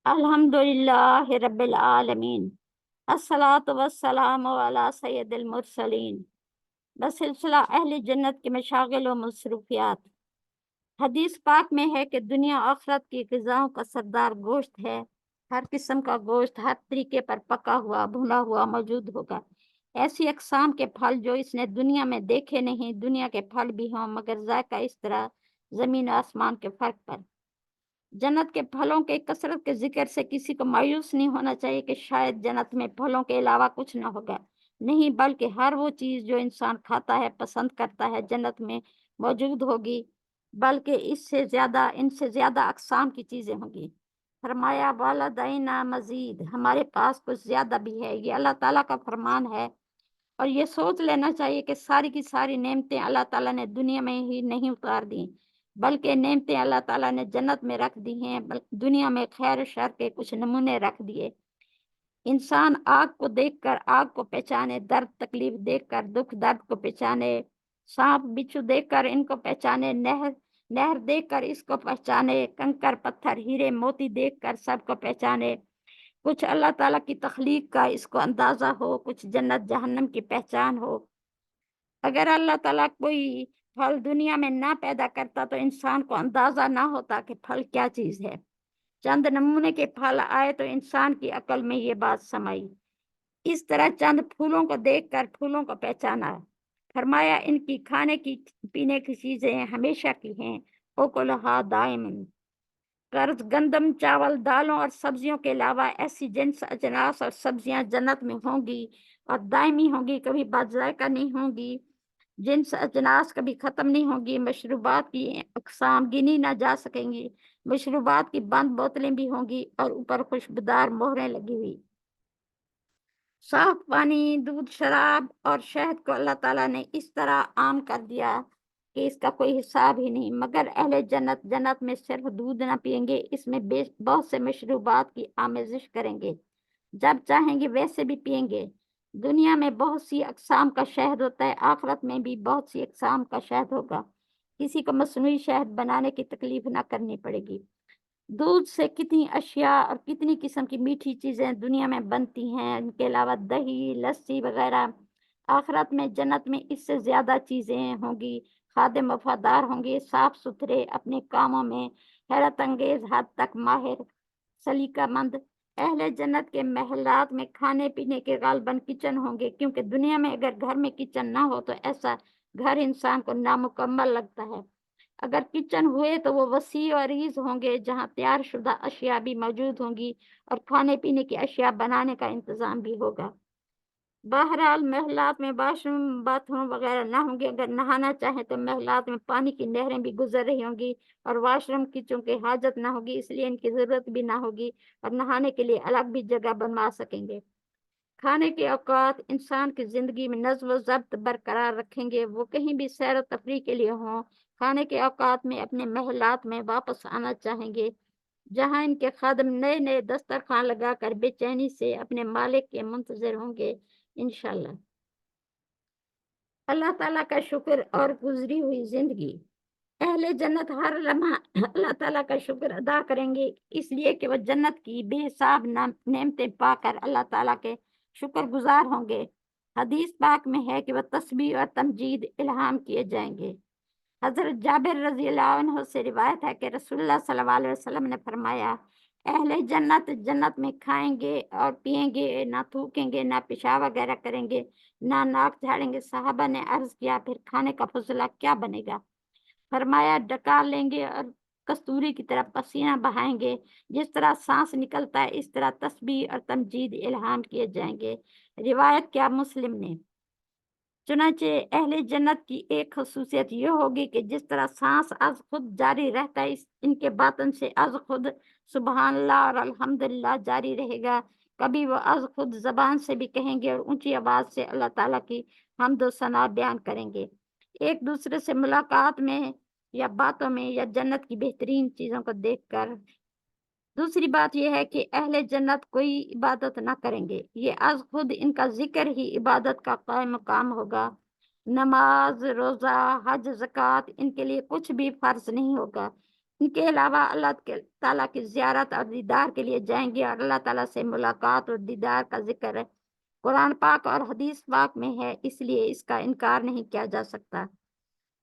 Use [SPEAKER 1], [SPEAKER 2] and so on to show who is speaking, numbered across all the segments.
[SPEAKER 1] अल्हम्दुलिल्लाह रब्बिल आलमीन अस्सलातु वस्सलामु अला सय्यदिल मुरसलीन। बसिलसिला अहले जन्नत के मशागिल व मसरूफियात। हदीस पाक में है कि दुनिया आखिरत की ग़िज़ाओं का सरदार गोश्त है। हर किस्म का गोश्त हर तरीके पर पका हुआ भुना हुआ मौजूद होगा। ऐसी अक़साम के फल जो इसने दुनिया में देखे नहीं। दुनिया के फल भी हों मगर जायका इस तरह ज़मीन आसमान के फ़र्क पर। जन्नत के फलों के कसरत के जिक्र से किसी को मायूस नहीं होना चाहिए कि शायद जन्नत में फलों के अलावा कुछ ना होगा। नहीं, बल्कि हर वो चीज़ जो इंसान खाता है पसंद करता है जन्नत में मौजूद होगी, बल्कि इनसे ज़्यादा अक़साम की चीज़ें होंगी। फरमाया वालदैना मज़ीद, हमारे पास कुछ ज़्यादा भी है। ये अल्लाह ताला का फरमान है और ये सोच लेना चाहिए कि सारी की सारी नेमतें अल्लाह ताला ने दुनिया में ही नहीं उतार दी, बल्कि नेमतें अल्लाह ताला ने जन्नत में रख दी हैं। दुनिया में खैर शर के कुछ नमूने रख दिए। इंसान आग को देखकर आग को पहचाने, दर्द तकलीफ देखकर दुख दर्द को पहचाने, सांप बिच्छू देखकर इनको पहचाने, नहर नहर देखकर इसको पहचाने, कंकर पत्थर हीरे मोती देखकर सबको पहचाने। कुछ अल्लाह ताला की तख्लीक का इसको अंदाजा हो, कुछ जन्नत जहन्नम की पहचान हो। अगर अल्लाह ताला कोई फल दुनिया में ना पैदा करता तो इंसान को अंदाजा ना होता कि फल क्या चीज है। चंद नमूने के फल आए तो इंसान की अकल में ये बात समाई। इस तरह चंद फूलों को देखकर फूलों को पहचाना। फरमाया इनकी खाने की पीने की चीजें हमेशा की हैं। ओकुलहा दाइमन, कर्ज गंदम चावल दालों और सब्जियों के अलावा ऐसी जिन्स अजनास और सब्जियां जन्नत में होंगी और दायमी होंगी, कभी बाजायका नहीं होंगी। जिन्स अजनास कभी खत्म नहीं होंगी। मशरूबात की अकसाम गिनी ना जा सकेंगी। मशरूबात की बंद बोतलें भी होंगी और ऊपर खुशबूदार मोहरें लगी हुई। साफ पानी, दूध, शराब और शहद को अल्लाह ताला ने इस तरह आम कर दिया कि इसका कोई हिसाब ही नहीं। मगर अहले जन्नत में सिर्फ दूध ना पिएंगे, इसमें बहुत से मशरूबात की आमेजिश करेंगे। जब चाहेंगे वैसे भी पिएंगे। दुनिया में बहुत सी अक़साम का शहद होता है, आखिरत में भी बहुत सी अक़साम का शहद होगा। किसी को मसनूई शहद बनाने की तकलीफ ना करनी पड़ेगी। दूध से कितनी अशिया और कितनी किस्म की मीठी चीज़ें दुनिया में बनती हैं। इनके अलावा दही, लस्सी वगैरह। आखिरत में जन्नत में इससे ज़्यादा चीज़ें होंगी। खादिम वफादार होंगे, साफ सुथरे, अपने कामों में हैरत अंगेज हद तक माहिर, सलीकामंद। अहले जन्नत के महलात में खाने पीने के गालबन किचन होंगे, क्योंकि दुनिया में अगर घर में किचन ना हो तो ऐसा घर इंसान को नामुकम्मल लगता है। अगर किचन हुए तो वो वसी और अरीज होंगे, जहाँ तैयार शुदा अशिया भी मौजूद होंगी और खाने पीने की अशिया बनाने का इंतजाम भी होगा। बहरहाल महलात में वॉशरूम बाथरूम वगैरह ना होंगे। अगर नहाना चाहें तो महलात में पानी की नहरें भी गुजर रही होंगी और वॉशरूम की चूंकि हाजत ना होगी इसलिए इनकी ज़रूरत भी ना होगी और नहाने के लिए अलग भी जगह बनवा सकेंगे। खाने के औकात इंसान की ज़िंदगी में नज़्म व ज़ब्त बरकरार रखेंगे। वो कहीं भी सैर व तफरीह के लिए हों, खाने के औकात में अपने महलात में वापस आना चाहेंगे, जहाँ इनके खादम नए नए दस्तरखान लगाकर बेचैनी से अपने मालिक के मुंतज़िर होंगे इंशाल्लाह। अल्लाह ताला का शुक्र और गुजरी हुई जिंदगी। अहले जन्नत हर लम्हा अल्लाह ताला का शुक्र अदा करेंगे, इसलिए कि वह जन्नत की बेहिसाब नेमतें पाकर अल्लाह ताला के शुक्रगुजार होंगे। हदीस पाक में है कि वह तस्बीह और तमजीद इल्हाम किए जाएंगे। हजरत जाबिर रजी अल्लाह अन्हु से रिवायत है कि रसूलुल्लाह सल्लल्लाहु अलैहि वसल्लम ने फरमाया, अहले जन्नत जन्नत में खाएंगे और पिएंगे, ना थूकेंगे, ना पेशाब वगैरह करेंगे, ना नाक झाड़ेंगे। साहबा ने अर्ज किया, फिर खाने का फजला क्या बनेगा? फरमाया, डकार लेंगे और कस्तूरी की तरह पसीना बहाएंगे। जिस तरह सांस निकलता है इस तरह तस्बीह और तमजीद इल्हाम किए जाएंगे। रिवायत क्या मुस्लिम ने। चुनांचे अहले जन्नत की एक खसूसियत यह होगी कि जिस तरह सांस अज खुद जारी रहता है, इनके बातन से अज खुद सुबहान अल्लाह और अल्हम्दुलिल्लाह जारी रहेगा। कभी वो अज खुद जबान से भी कहेंगे और ऊंची आवाज से अल्लाह ताला की हम्द व सना बयान करेंगे, एक दूसरे से मुलाकात में या बातों में या जन्नत की बेहतरीन चीजों को देखकर। दूसरी बात यह है कि अहले जन्नत कोई इबादत ना करेंगे, ये आज खुद इनका जिक्र ही इबादत का कायम मकाम होगा। नमाज, रोजा, हज, ज़कात इनके लिए कुछ भी फर्ज नहीं होगा। ان کے علاوہ اللہ تعالیٰ کی زیارت اور دیدار کے لیے جائیں گے، اور اللہ تعالیٰ سے ملاقات اور دیدار کا ذکر ہے قرآن پاک اور حدیث پاک میں ہے، اس لیے اس کا انکار نہیں کیا جا سکتا۔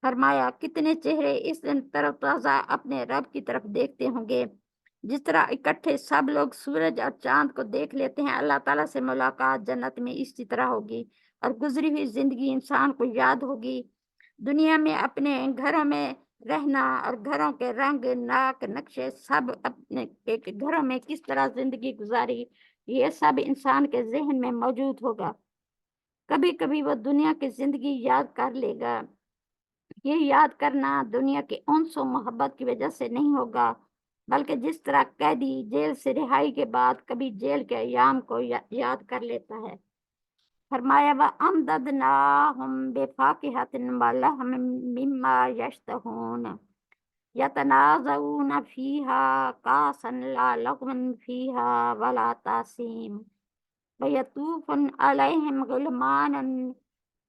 [SPEAKER 1] فرمایا کتنے چہرے اس دن تر و تازہ اپنے رب کی طرف دیکھتے ہوں گے، جس طرح اکٹھے سب لوگ سورج اور چاند کو دیکھ لیتے ہیں۔ اللہ تعالیٰ سے ملاقات جنت میں اسی طرح ہوگی، اور گزری ہوئی زندگی انسان کو یاد ہوگی۔ دنیا میں اپنے گھروں میں رہنا اور گھروں کے رنگ ناک نقشے سب اپنے گھروں میں کس طرح زندگی گزاری، یہ سب انسان کے ذہن میں موجود ہوگا۔ کبھی کبھی وہ دنیا کی زندگی یاد کر لے گا۔ یہ یاد کرنا دنیا کے انس و محبت کی وجہ سے نہیں ہوگا، بلکہ جس طرح قیدی جیل سے رہائی کے بعد کبھی جیل کے ایام کو یاد کر لیتا ہے۔ فرمایا وَأَمْدَدْنَاهُمْ بِفَاكِهَةٍ وَلَحْمٍ مِّمَّا يَشْتَهُونَ يَتَنَازَعُونَ فِيهَا كَأْسًا لَا لَغْوٌ فِيهَا وَلَا تَأْثِيمٌ وَيَطُوفُ عَلَيْهِمْ غِلْمَانٌ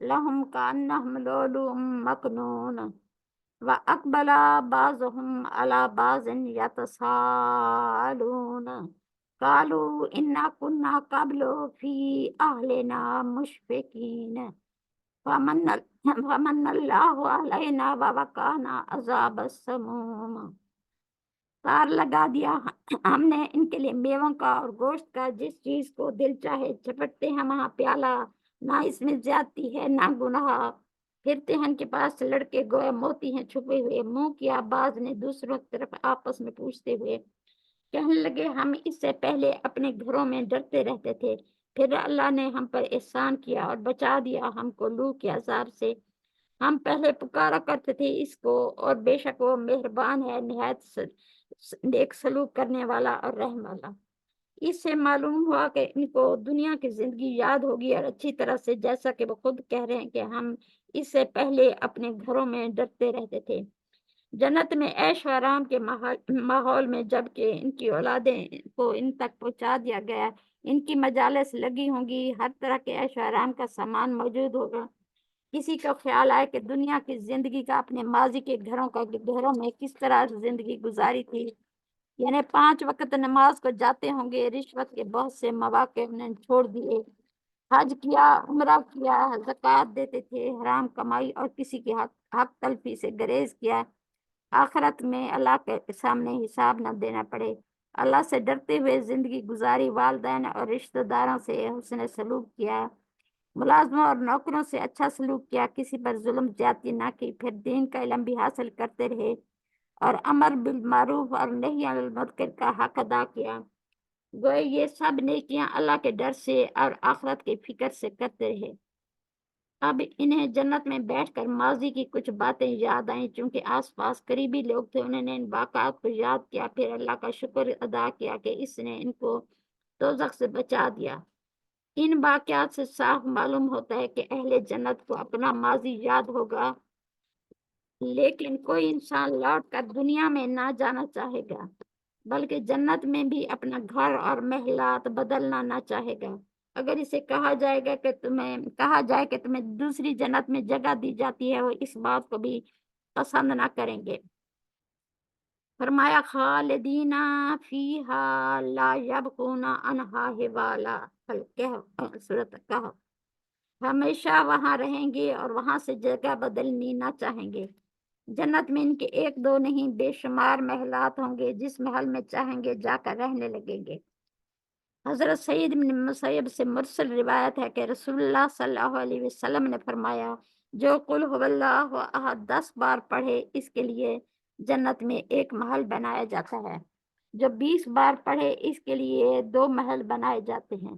[SPEAKER 1] لَهُمْ كَأَنَّهُمْ لُؤْلُؤٌ مَّكْنُونٌ وَأَقْبَلَ بَعْضُهُمْ عَلَىٰ بَعْضٍ يَتَسَاءَلُونَ قالوا إنا كنا قبل في أهلنا مشفقين فمن الله علينا ووقانا عذاب السموم۔ تار لگا دیا ہم نے ان کے لیے میووں کا اور گوشت کا، جس چیز کو دل چاہے چپٹتے ہیں وہاں پیالہ، نہ اس میں زیادتی ہے نہ گناہ۔ پھرتے ہیں ان کے پاس لڑکے گویا موتی ہیں چھپے ہوئے، منہ کیا بعض نے دوسروں کی طرف آپس میں پوچھتے ہوئے، کہنے لگے ہم اس سے پہلے اپنے گھروں میں ڈرتے رہتے تھے، پھر اللہ نے ہم پر احسان کیا اور بچا دیا ہم کو لو کے عذاب سے۔ ہم پہلے پکارا کرتے تھے اس کو، اور بے شک وہ مہربان ہے، نہایت نیک سلوک کرنے والا اور رحم والا۔ اس سے معلوم ہوا کہ ان کو دنیا کی زندگی یاد ہوگی، اور اچھی طرح سے، جیسا کہ وہ خود کہہ رہے ہیں کہ ہم اس سے پہلے اپنے گھروں میں ڈرتے رہتے تھے۔ جنت میں عیش و آرام کے ماحول میں جب کہ ان کی اولادیں کو ان تک پہنچا دیا گیا، ان کی مجالس لگی ہوں گی، ہر طرح کے عیش و آرام کا سامان موجود ہوگا۔ کسی کا خیال آئے کہ دنیا کی زندگی کا اپنے ماضی کے گھروں میں کس طرح زندگی گزاری تھی، یعنی 5 وقت نماز کو جاتے ہوں گے، رشوت کے بہت سے مواقع انہیں چھوڑ دیے، حج کیا، عمرہ کیا، زکوٰۃ دیتے تھے، حرام کمائی اور کسی کے حق تلفی سے گریز کیا، آخرت میں اللہ کے سامنے حساب نہ دینا پڑے، اللہ سے ڈرتے ہوئے زندگی گزاری، والدین اور رشتہ داروں سے حسن سلوک کیا، ملازموں اور نوکروں سے اچھا سلوک کیا، کسی پر ظلم زیادتی نہ کی، پھر دین کا علم بھی حاصل کرتے رہے، اور امر بالمعروف اور نہی عن المنکر کا حق ادا کیا۔ گوئے یہ سب نیکیاں اللہ کے ڈر سے اور آخرت کی فکر سے کرتے رہے۔ اب انہیں جنت میں بیٹھ کر ماضی کی کچھ باتیں یاد آئیں، چونکہ آس پاس قریبی لوگ تھے، انہوں نے ان واقعات کو یاد کیا، پھر اللہ کا شکر ادا کیا کہ اس نے ان کو دوزخ سے بچا دیا۔ ان واقعات سے صاف معلوم ہوتا ہے کہ اہل جنت کو اپنا ماضی یاد ہوگا، لیکن کوئی انسان لوٹ کر دنیا میں نہ جانا چاہے گا، بلکہ جنت میں بھی اپنا گھر اور محلات بدلنا نہ چاہے گا۔ اگر اسے کہا جائے کہ تمہیں دوسری جنت میں جگہ دی جاتی ہے، وہ اس بات کو بھی پسند نہ کریں گے۔ فرمایا خالدین فیہا لا یبغون عنہا حوالا، سورۃ الکہف، ہمیشہ وہاں رہیں گے اور وہاں سے جگہ بدلنی نہ چاہیں گے۔ جنت میں ان کے 1 2 نہیں، بے شمار محلات ہوں گے، جس محل میں چاہیں گے جا کر رہنے لگیں گے۔ حضرت سعید بن مسیب سے مرسل روایت ہے کہ رسول اللہ صلی اللہ علیہ وسلم نے فرمایا، جو قل هو اللہ احد 10 بار پڑھے اس کے لیے جنت میں 1 محل بنایا جاتا ہے، جو 20 بار پڑھے اس کے لیے 2 محل بنائے جاتے ہیں،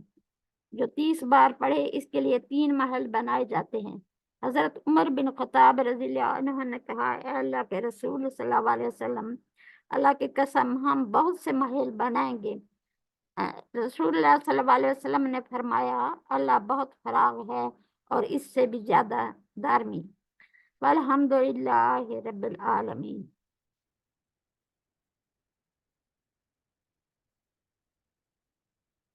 [SPEAKER 1] جو 30 بار پڑھے اس کے لیے 3 محل بنائے جاتے ہیں۔ حضرت عمر بن خطاب رضی اللہ عنہ نے کہا، اے اللہ کے رسول صلی اللہ علیہ وسلم، اللہ کی قسم ہم بہت سے محل بنائیں گے۔ رسول اللہ صلی اللہ علیہ وسلم نے فرمایا، اللہ بہت فراغ ہے اور اس سے بھی زیادہ دارمی۔ والحمد للہ رب العالمین۔